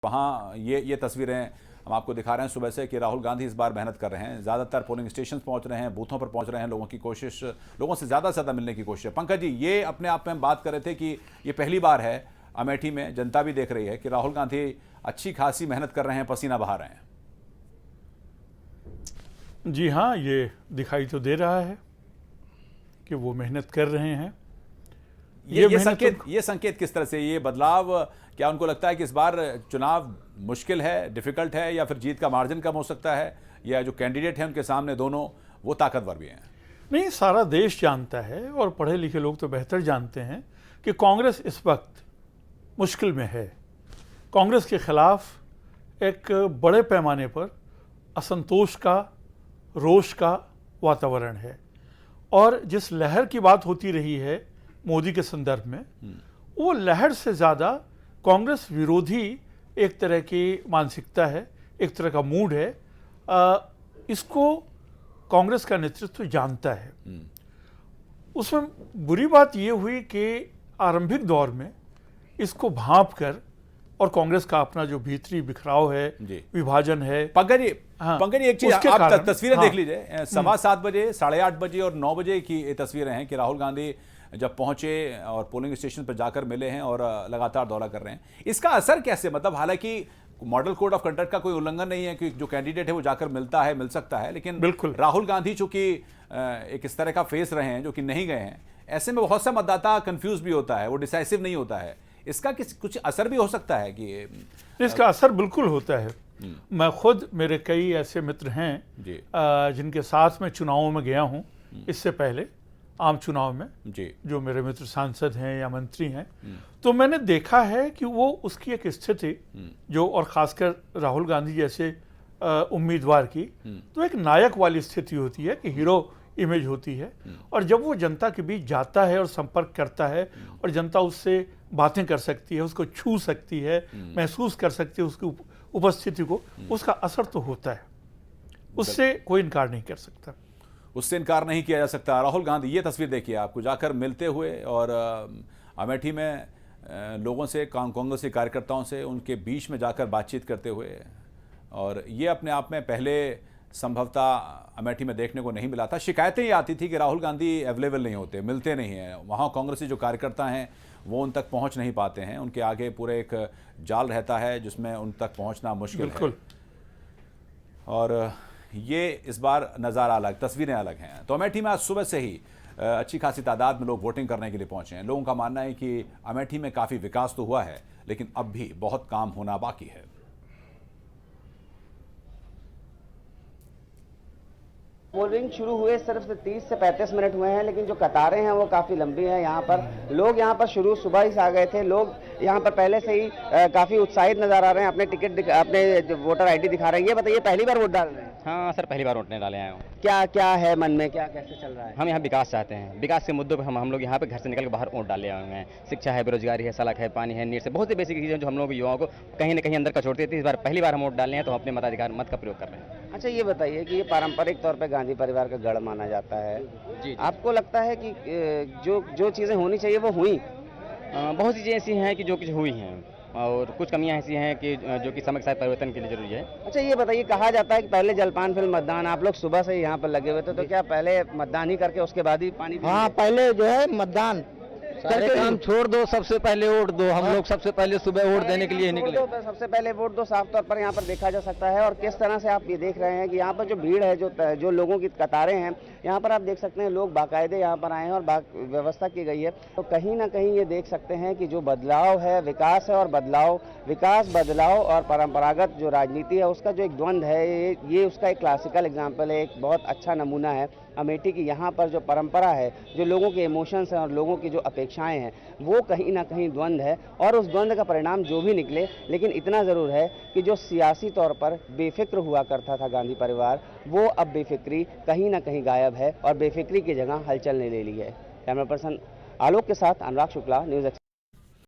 वहाँ ये तस्वीरें हम आपको दिखा रहे हैं सुबह से कि राहुल गांधी इस बार मेहनत कर रहे हैं, ज़्यादातर पोलिंग स्टेशन पहुंच रहे हैं, बूथों पर पहुंच रहे हैं, लोगों से ज़्यादा मिलने की कोशिश है। पंकज जी, ये अपने आप में हम बात कर रहे थे कि ये पहली बार है अमेठी में, जनता भी देख रही है कि राहुल गांधी अच्छी खासी मेहनत कर रहे हैं, पसीना बहा रहे हैं। जी हाँ, ये दिखाई तो दे रहा है कि वो मेहनत कर रहे हैं। ये संकेत किस तरह से, ये बदलाव, क्या उनको लगता है कि इस बार चुनाव मुश्किल है, डिफिकल्ट है, या फिर जीत का मार्जिन कम हो सकता है, या जो कैंडिडेट हैं उनके सामने दोनों वो ताकतवर भी हैं? नहीं, सारा देश जानता है और पढ़े लिखे लोग तो बेहतर जानते हैं कि कांग्रेस इस वक्त मुश्किल में है। कांग्रेस के खिलाफ एक बड़े पैमाने पर असंतोष का, रोष का वातावरण है, और जिस लहर की बात होती रही है मोदी के संदर्भ में, वो लहर से ज़्यादा कांग्रेस विरोधी एक तरह की मानसिकता है, एक तरह का मूड है। इसको कांग्रेस का नेतृत्व जानता है। उसमें बुरी बात ये हुई कि आरंभिक दौर में इसको भांप कर, और कांग्रेस का अपना जो भीतरी बिखराव है, विभाजन है। पंकज जी, हाँ, एक चीज आप तस्वीरें हाँ, देख लीजिए, 7:15 बजे, 8:30 बजे और 9 बजे की ये तस्वीरें हैं कि राहुल गांधी जब पहुंचे और पोलिंग स्टेशन पर जाकर मिले हैं और लगातार दौरा कर रहे हैं। इसका असर कैसे, मतलब हालांकि मॉडल कोड ऑफ कंडक्ट का कोई उल्लंघन नहीं है कि जो कैंडिडेट है वो जाकर मिल सकता है, लेकिन बिल्कुल राहुल गांधी चूंकि एक इस तरह का फेस रहे हैं जो कि नहीं गए हैं, ऐसे में बहुत सा मतदाता कंफ्यूज भी होता है, वो डिसाइसिव नहीं होता है। इसका कुछ असर भी हो सकता है कि इसका असर बिल्कुल होता है। मैं खुद, मेरे कई ऐसे मित्र हैं जिनके साथ में चुनावों में गया हूं, इससे पहले आम चुनाव में, जो मेरे मित्र सांसद हैं या मंत्री हैं, तो मैंने देखा है कि वो उसकी एक स्थिति जो, और खासकर राहुल गांधी जैसे उम्मीदवार की, तो एक नायक वाली स्थिति होती है कि हीरो इमेज होती है। और जब वो जनता के बीच जाता है और संपर्क करता है, और जनता उससे बातें कर सकती है, उसको छू सकती है, महसूस कर सकती है उसकी उपस्थिति को, उसका असर तो होता है। उससे कोई इनकार नहीं कर सकता, उससे इनकार नहीं किया जा सकता। राहुल गांधी, ये तस्वीर देखिए, आपको जाकर मिलते हुए और अमेठी में लोगों से, कांग्रेस के कार्यकर्ताओं से, उनके बीच में जाकर बातचीत करते हुए, और ये अपने आप में पहले संभवतः अमेठी में देखने को नहीं मिला था। शिकायतें ये आती थी कि राहुल गांधी अवेलेबल नहीं होते, मिलते नहीं हैं, वहाँ कांग्रेसी जो कार्यकर्ता हैं वो उन तक पहुँच नहीं पाते हैं, उनके आगे पूरे एक जाल रहता है जिसमें उन तक पहुँचना मुश्किल है। और ये इस बार नज़ारा अलग, तस्वीरें अलग हैं। तो अमेठी में आज सुबह से ही अच्छी खासी तादाद में लोग वोटिंग करने के लिए पहुंचे हैं। लोगों का मानना है कि अमेठी में काफ़ी विकास तो हुआ है, लेकिन अब भी बहुत काम होना बाकी है। पोलिंग शुरू हुए सिर्फ 30 से 35 मिनट हुए हैं, लेकिन जो कतारें हैं वो काफ़ी लंबी हैं। यहाँ पर लोग शुरू सुबह ही आ गए थे। लोग यहाँ पर पहले से ही काफ़ी उत्साहित नजर आ रहे हैं, अपने अपने वोटर आईडी दिखा रहे हैं। ये बताइए, पहली बार वोट डाल रहे हैं? हाँ सर, पहली बार वोट डाले आए हूँ। क्या है मन में, कैसे चल रहा है? हम यहाँ विकास चाहते हैं, विकास के मुद्दों पर हम लोग यहाँ पे घर से निकल के बाहर वोट डाले आए हैं। शिक्षा है, बेरोजगारी है, सड़क है, पानी है, नीट से बहुत सी बेसिक चीज़ें जो हम लोग युवाओं को कहीं ना कहीं अंदर का छोड़ती थी। इस बार पहली बार हम वोट डाले हैं, तो हम अपने मताधिकार मत का प्रयोग कर रहे हैं। अच्छा, ये बताइए कि ये पारंपरिक तौर पर गांधी परिवार का गढ़ माना जाता है। जी। आपको लगता है कि जो चीज़ें होनी चाहिए वो हुई? बहुत सी चीज़ें ऐसी हैं कि जो कुछ हुई हैं, और कुछ कमियां ऐसी हैं कि जो कि समय के साथ परिवर्तन के लिए जरूरी है। अच्छा, ये बताइए, कहा जाता है कि पहले जलपान फिर मतदान। आप लोग सुबह से यहाँ पर लगे हुए थे, तो क्या पहले मतदान ही करके उसके बाद ही पानी? हाँ, पहले जो है मतदान सारे काम छोड़ दो, सबसे पहले वोट दो। हम लोग सबसे पहले सुबह वोट देने के लिए निकले। तो सबसे पहले वोट दो, साफ तौर पर यहाँ पर देखा जा सकता है। और किस तरह से आप ये देख रहे हैं कि यहाँ पर जो भीड़ है, जो लोगों की कतारें हैं, यहाँ पर आप देख सकते हैं लोग बाकायदे यहाँ पर आए हैं और व्यवस्था की गई है। तो कहीं ना कहीं ये देख सकते हैं कि जो बदलाव है, विकास है, और बदलाव और परंपरागत जो राजनीति है उसका जो एक द्वंद्व है, ये उसका एक क्लासिकल एग्जाम्पल है, एक बहुत अच्छा नमूना है अमेठी की। यहाँ पर जो परंपरा है, जो लोगों के इमोशंस हैं और लोगों की जो अपेक्षाएं हैं, वो कहीं ना कहीं द्वंद्व है। और उस द्वंद्व का परिणाम जो भी निकले, लेकिन इतना ज़रूर है कि जो सियासी तौर पर बेफिक्र हुआ करता था गांधी परिवार, वो अब बेफिक्री कहीं ना कहीं गायब है, और बेफिक्री की जगह हलचल ने ले ली है। कैमरा पर्सन आलोक के साथ अनुराग शुक्ला, न्यूज़ एक्सप्रेस।